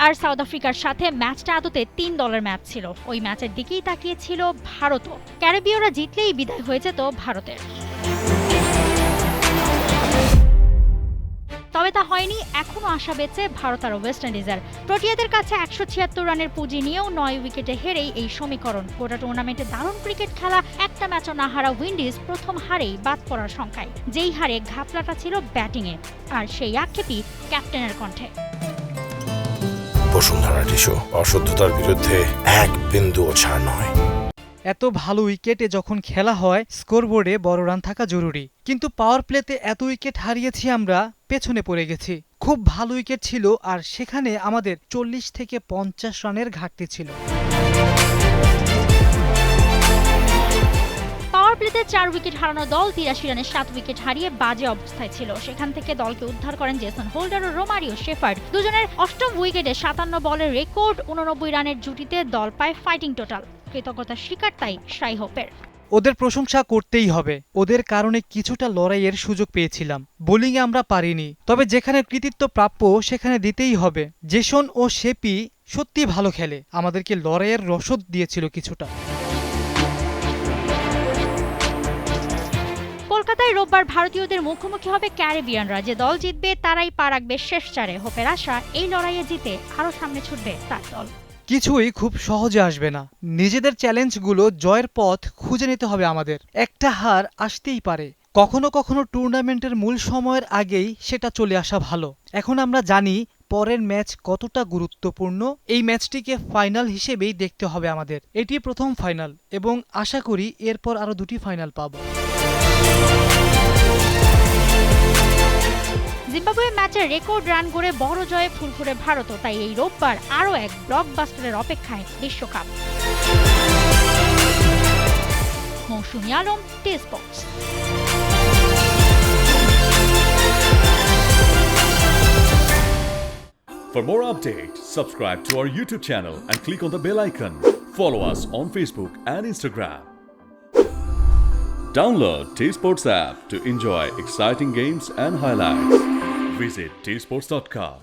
আর south আফ্রিকার সাথে ম্যাচটা আদতে ৩ দলের ম্যাচ ছিল। ওই ম্যাচের দিকেই তাকিয়েছিল ভারতও। ক্যারিবীয়রা জিতলেই বিদায় হয়ে যেত ভারতের। তবে তা হয়নি। এখনো আশা বেঁচে ভারত আর ওয়েস্ট ইন্ডিজের। প্রোটিয়াদের কাছে ১৭৬ রানের পুঁজি নিয়েও ৯ উইকেটে হেরেই এই সমীকরণ। গোটা টুর্নামেন্টে দারুণ ক্রিকেট খেলা, একটা ম্যাচও না হারা উইন্ডিজ প্রথম হারেই বাদ পড়ার সংখ্যায়। যেই হারে ঘাপলাটা ছিল ব্যাটিংয়ে, আর সেই আক্ষেপই ক্যাপ্টেনের কণ্ঠে। বসুন্ধরা টিস্যু, অশুদ্ধতার বিরুদ্ধে এক বিন্দুও ছাড় নয়। এত ভালো উইকেটে যখন খেলা হয়, স্কোরবোর্ডে বড় রান থাকা জরুরি। কিন্তু পাওয়ার প্লেতে এত উইকেট হারিয়েছি আমরা, পেছনে পড়ে গেছি। খুব ভালো উইকেট ছিল, আর সেখানে আমাদের ৪০ থেকে ৫০ রানের ঘাটতি ছিল। পাওয়ার প্লেতে ৪ উইকেট হারানো দল ৮৩ রানে ৭ উইকেট হারিয়ে বাজে অবস্থায় ছিল। সেখান থেকে দলকে উদ্ধার করেন জেসন হোল্ডার ও রোমারিও শেফার্ড। দুজনের অষ্টম উইকেটে ৫৭ বলের রেকর্ড ৮৯ রানের জুটিতে দল পায় ফাইটিং টোটাল। কৃতজ্ঞতার শিকার তাই শাই হোপের। ওদের প্রশংসা করতেই হবে। ওদের কারণে কিছুটা লড়াইয়ের সুযোগ পেয়েছিলাম। বোলিংয়ে আমরা পারিনি, তবে যেখানে কৃতিত্ব প্রাপ্য সেখানে দিতেই হবে। জেসন ও শেপি সত্যি ভালো খেলে, আমাদেরকে লড়াইয়ের রসদ দিয়েছিল কিছুটা। কলকাতায় রোববার ভারতীয়দের মুখোমুখি হবে ক্যারিবিয়ানরা। যে দল জিতবে তারাই পা রাখবে শেষ চারে। হোপের আশা, এই লড়াইয়ে জিতে আরও সামনে ছুটবে তার দল। কিছুই খুব সহজে আসবে না। নিজেদের চ্যালেঞ্জগুলো জয়ের পথ খুঁজে নিতে হবে আমাদের। একটা হার আসতেই পারে, কখনো কখনো টুর্নামেন্টের মূল সময়ের আগেই সেটা চলে আসা ভালো। এখন আমরা জানি পরের ম্যাচ কতটা গুরুত্বপূর্ণ। এই ম্যাচটিকে ফাইনাল হিসেবেই দেখতে হবে আমাদের। এটি প্রথম ফাইনাল, এবং আশা করি এরপর আরও ২টি ফাইনাল পাব। জিম্বাবুয়ে ম্যাচে রেকর্ড রান করে বড় জয়ে ফুরফুরে ভারতও। তাই এই রোববার আরও এক ব্লকবাস্টারের অপেক্ষায় বিশ্বকাপ। মৌসুমী Alam, T Sports. For more updates, subscribe to our YouTube channel and click on the bell icon. Follow us on Facebook and Instagram. Download T-Sports app to enjoy exciting games and highlights. Visit tsports.com.